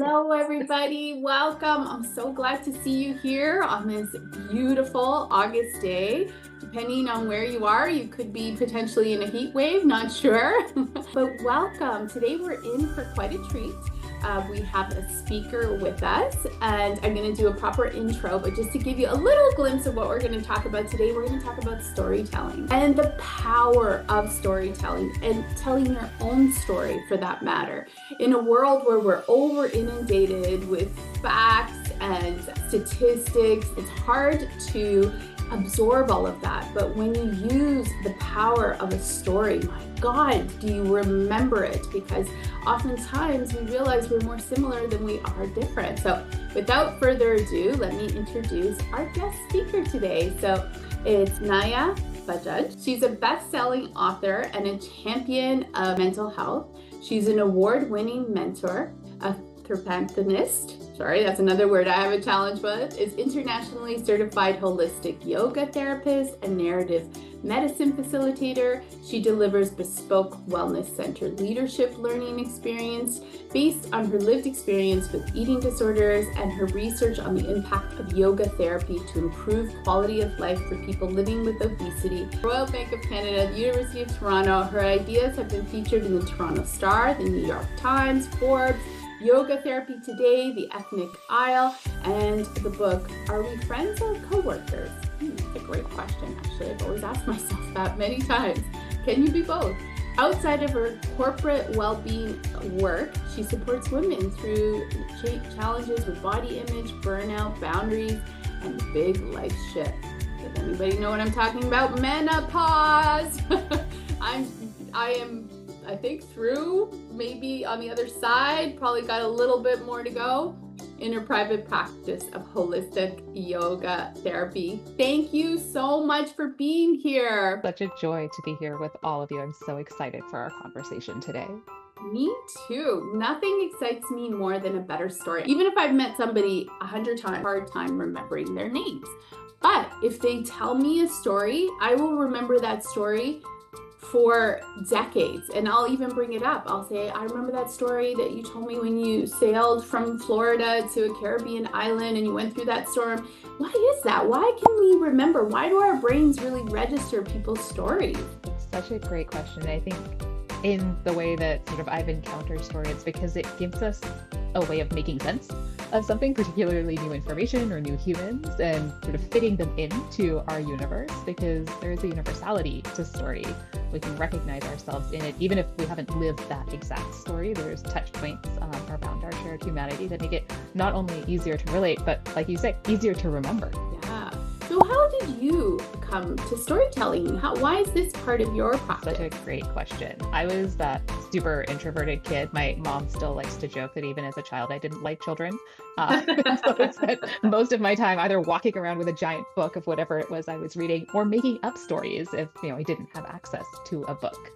Hello, everybody. Welcome. I'm so glad to see you here on this beautiful August day. Depending on where you are, you could be potentially in a heat wave, not sure. But welcome. Today we're in for quite a treat. We have a speaker with us, and I'm going to do a proper intro, but just to give you a little glimpse of what we're going to talk about today, we're going to talk about storytelling and the power of storytelling and telling your own story for that matter. In a world where we're over inundated with facts and statistics, it's hard to absorb all of that. But when you use the power of a story, my God, do you remember it? Because oftentimes we realize we're more similar than we are different. So without further ado, let me introduce our guest speaker today. So it's Niya Bajaj. She's a best-selling author and a champion of mental health. She's an award-winning mentor, a therapist. Sorry, that's another word I have a challenge with. Is internationally certified holistic yoga therapist and narrative medicine facilitator. She delivers bespoke wellness-centered leadership learning experience based on her lived experience with eating disorders and her research on the impact of yoga therapy to improve quality of life for people living with obesity. Royal Bank of Canada, the University of Toronto. Her ideas have been featured in the Toronto Star, the New York Times, Forbes, Yoga Therapy Today, The Ethnic Isle, and the book, Are We Friends or Co-Workers? That's a great question, actually. I've always asked myself that many times. Can you be both? Outside of her corporate well-being work, she supports women through challenges with body image, burnout, boundaries, and big life shifts. Does anybody know what I'm talking about? Menopause! I think through, maybe on the other side, probably got a little bit more to go in her private practice of holistic yoga therapy. Thank you so much for being here. Such a joy to be here with all of you. I'm so excited for our conversation today. Me too. Nothing excites me more than a better story. Even if I've met somebody 100 times, hard time remembering their names. But if they tell me a story, I will remember that story for decades, and I'll even bring it up. I'll say, I remember that story that you told me when you sailed from Florida to a Caribbean island and you went through that storm. Why is that? Why can we remember? Why do our brains really register people's stories? It's such a great question. I think in the way that I've encountered story, it's because it gives us a way of making sense of something, particularly new information or new humans, and sort of fitting them into our universe, because there is a universality to story. We can recognize ourselves in it, even if we haven't lived that exact story. There's touch points around our shared humanity that make it not only easier to relate, but like you say, easier to remember. Yeah. So how did you come to storytelling? Why is this part of your practice? Such a great question. I was that super introverted kid. My mom still likes to joke that even as a child, I didn't like children. So I spent most of my time either walking around with a giant book of whatever it was I was reading, or making up stories if I didn't have access to a book.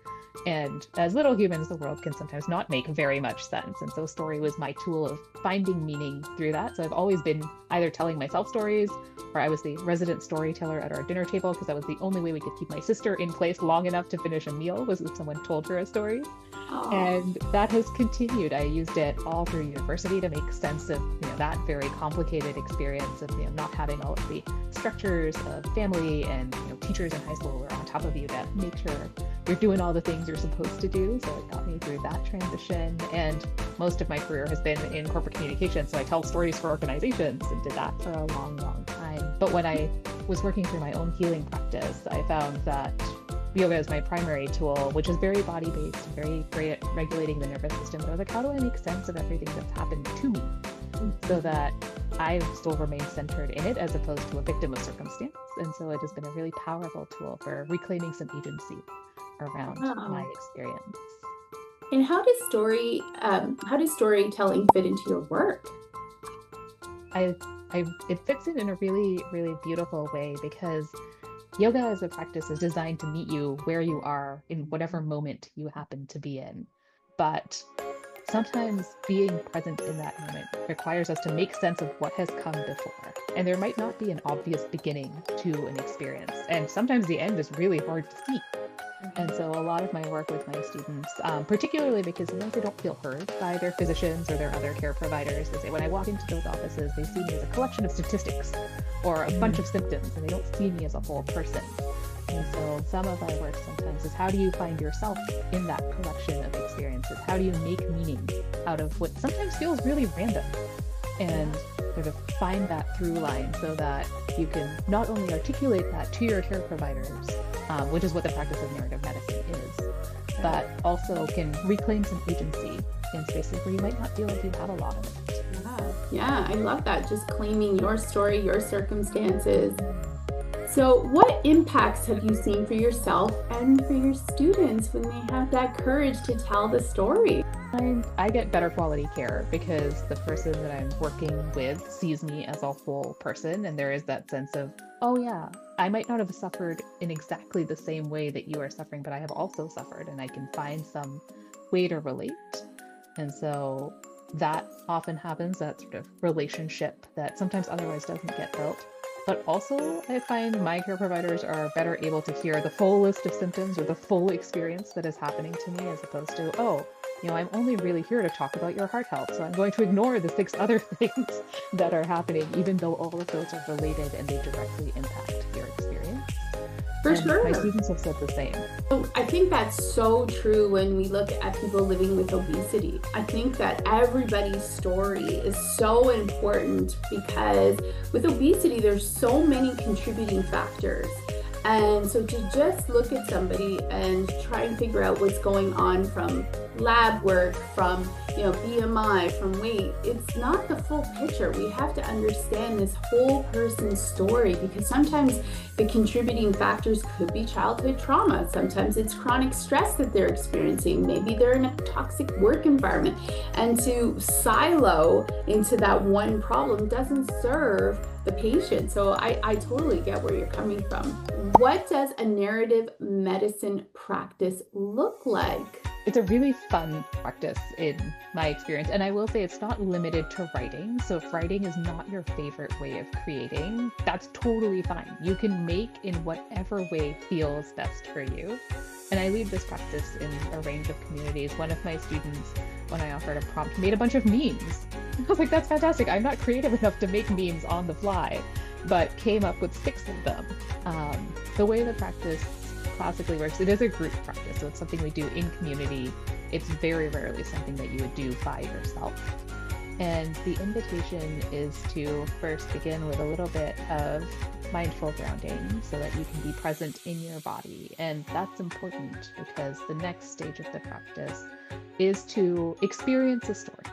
And as little humans, the world can sometimes not make very much sense. And so story was my tool of finding meaning through that. So I've always been either telling myself stories, or I was the resident storyteller at our dinner table, because that was the only way we could keep my sister in place long enough to finish a meal, was if someone told her a story. Aww. And that has continued. I used it all through university to make sense of that very complicated experience of not having all of the structures of family and teachers in high school who are on top of you to make sure you're doing all the things you're supposed to do. So it got me through that transition. And most of my career has been in corporate communication. So I tell stories for organizations and did that for a long, long time. But when I was working through my own healing practice, I found that yoga is my primary tool, which is very body-based, very great at regulating the nervous system. But I was like, how do I make sense of everything that's happened to me so that I still remain centered in it as opposed to a victim of circumstance? And so it has been a really powerful tool for reclaiming some agency around my experience. And how does storytelling fit into your work? It fits in a really, really beautiful way, because yoga as a practice is designed to meet you where you are in whatever moment you happen to be in. But sometimes being present in that moment requires us to make sense of what has come before. And there might not be an obvious beginning to an experience. And sometimes the end is really hard to see. And so a lot of my work with my students, particularly because sometimes they don't feel heard by their physicians or their other care providers, they say when I walk into those offices, they see me as a collection of statistics or a bunch of symptoms, and they don't see me as a whole person. And so some of our work sometimes is how do you find yourself in that collection of experiences? How do you make meaning out of what sometimes feels really random? And sort of find that through line so that you can not only articulate that to your care providers, which is what the practice of narrative medicine is, but also can reclaim some agency in spaces where you might not feel like you have a lot of it. Yeah, I love that. Just claiming your story, your circumstances. So what impacts have you seen for yourself and for your students when they have that courage to tell the story? I get better quality care because the person that I'm working with sees me as a whole person, and there is that sense of, oh yeah, I might not have suffered in exactly the same way that you are suffering, but I have also suffered, and I can find some way to relate. And so that often happens, that sort of relationship that sometimes otherwise doesn't get built. But also, I find my care providers are better able to hear the full list of symptoms or the full experience that is happening to me, as opposed to, oh, I'm only really here to talk about your heart health, so I'm going to ignore the 6 other things that are happening, even though all of those are related and they directly impact your experience. For sure. My students have said the same. So I think that's so true when we look at people living with obesity. I think that everybody's story is so important because with obesity, there's so many contributing factors. And so to just look at somebody and try and figure out what's going on from lab work, from BMI, from weight, it's not the full picture. We have to understand this whole person's story, because sometimes the contributing factors could be childhood trauma. Sometimes it's chronic stress that they're experiencing. Maybe they're in a toxic work environment. And to silo into that one problem doesn't serve the patient. So I totally get where you're coming from. What does a narrative medicine practice look like? It's a really fun practice in my experience. And I will say it's not limited to writing. So if writing is not your favorite way of creating, that's totally fine. You can make in whatever way feels best for you. And I lead this practice in a range of communities. One of my students, when I offered a prompt, made a bunch of memes. I was like, that's fantastic. I'm not creative enough to make memes on the fly, but came up with 6 of them. The way the practice classically works, it is a group practice, so it's something we do in community. It's very rarely something that you would do by yourself. And the invitation is to first begin with a little bit of mindful grounding so that you can be present in your body. And that's important because the next stage of the practice is to experience a story.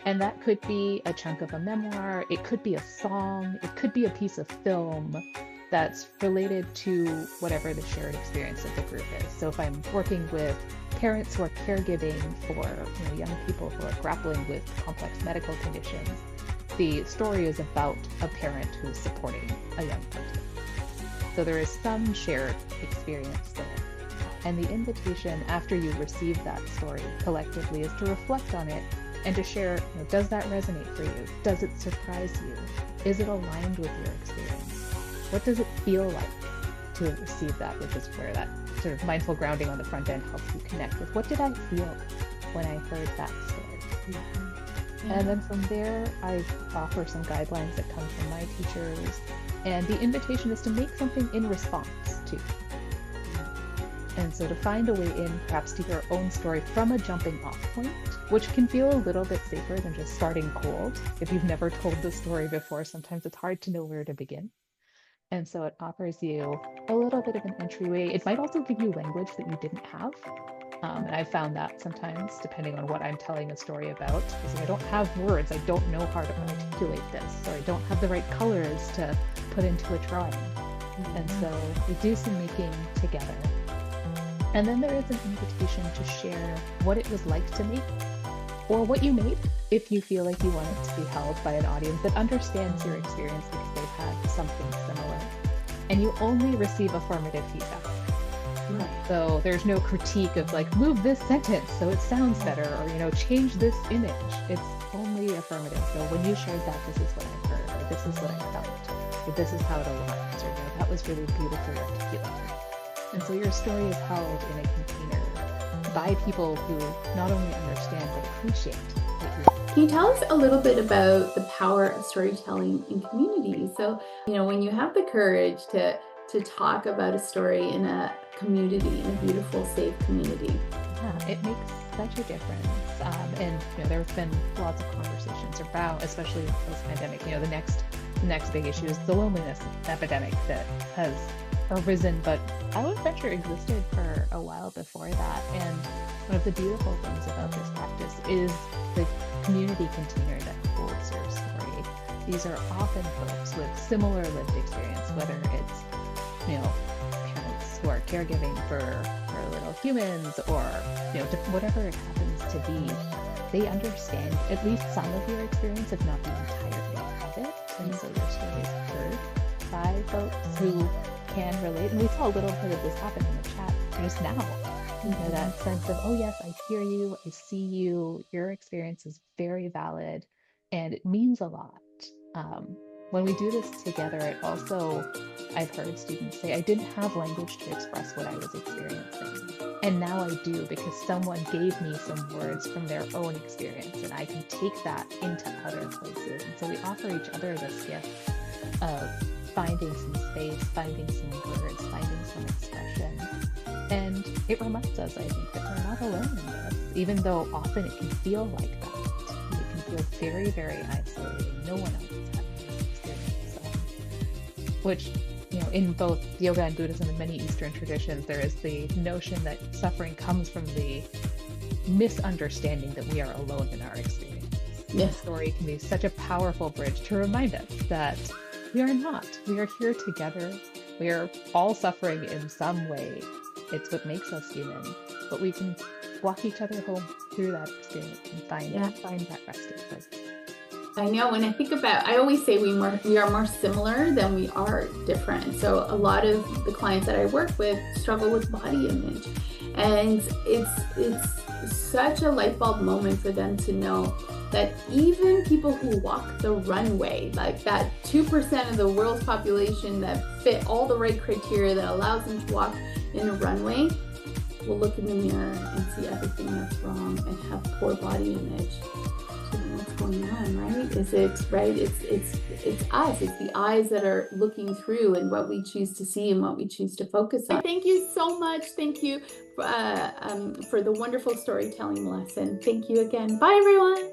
And that could be a chunk of a memoir, it could be a song, it could be a piece of film that's related to whatever the shared experience of the group is. So if I'm working with parents who are caregiving for young people who are grappling with complex medical conditions, the story is about a parent who's supporting a young person. So there is some shared experience there. And the invitation after you receive that story collectively is to reflect on it and to share, does that resonate for you? Does it surprise you? Is it aligned with your experience? What does it feel like to receive that, which is where that sort of mindful grounding on the front end helps you connect with what did I feel when I heard that story? Mm-hmm. And then from there, I offer some guidelines that come from my teachers. And the invitation is to make something in response to. And so to find a way in perhaps to your own story from a jumping off point, which can feel a little bit safer than just starting cold. If you've never told the story before, sometimes it's hard to know where to begin. And so it offers you a little bit of an entryway. It might also give you language that you didn't have. And I've found that sometimes, depending on what I'm telling a story about, because if I don't have words, I don't know how to articulate this, or I don't have the right colors to put into a drawing. And so we do some making together. And then there is an invitation to share what it was like to make, or what you made, if you feel like you want it to be held by an audience that understands your experience because they've had something similar. And you only receive affirmative feedback. So there's no critique of like, move this sentence so it sounds better, or change this image. It's only affirmative. So when you shared that, this is what I heard, or this is what I felt, or this is how it aligns, or that was really beautifully articulated. And so your story is held in a container by people who not only understand but appreciate it. Can you tell us a little bit about the power of storytelling in community? So, when you have the courage to talk about a story in a community, in a beautiful, safe community. Yeah, it makes such a difference. And there have been lots of conversations about, especially post-pandemic, the next big issue is the loneliness epidemic that has arisen, but I would venture existed for a while before that. And one of the beautiful things about this practice is the community container that holds your story. These are often folks with similar lived experience, whether it's parents who are caregiving for little humans, or whatever it happens to be. They understand at least some of your experience, if not the entirety of it. And so your story is heard by folks who can relate. And we saw a little bit of this happen in the chat just now. That sense of, oh yes, I hear you, I see you, your experience is very valid, and it means a lot. When we do this together, it also, I've heard students say, I didn't have language to express what I was experiencing. And now I do, because someone gave me some words from their own experience, and I can take that into other places. And so we offer each other this gift of finding some space, finding some words, finding some expression. And it reminds us, I think, that we're not alone in this, even though often it can feel like that. It can feel very, very isolating. No one else is having this experience. Which, in both yoga and Buddhism and many Eastern traditions, there is the notion that suffering comes from the misunderstanding that we are alone in our experience. Yes. The story can be such a powerful bridge to remind us that we are not. We are here together. We are all suffering in some way. It's what makes us human. But we can walk each other home through that experience and find that resting place. I know, when I think about, I always say we are more similar than we are different. So a lot of the clients that I work with struggle with body image. And it's such a light bulb moment for them to know that even people who walk the runway, like that 2% of the world's population that fit all the right criteria that allows them to walk in a runway, will look in the mirror and see everything that's wrong and have poor body image. So what's going on, right? It's us. It's the eyes that are looking through, and what we choose to see and what we choose to focus on. Thank you so much. Thank you for the wonderful storytelling lesson. Thank you again. Bye, everyone.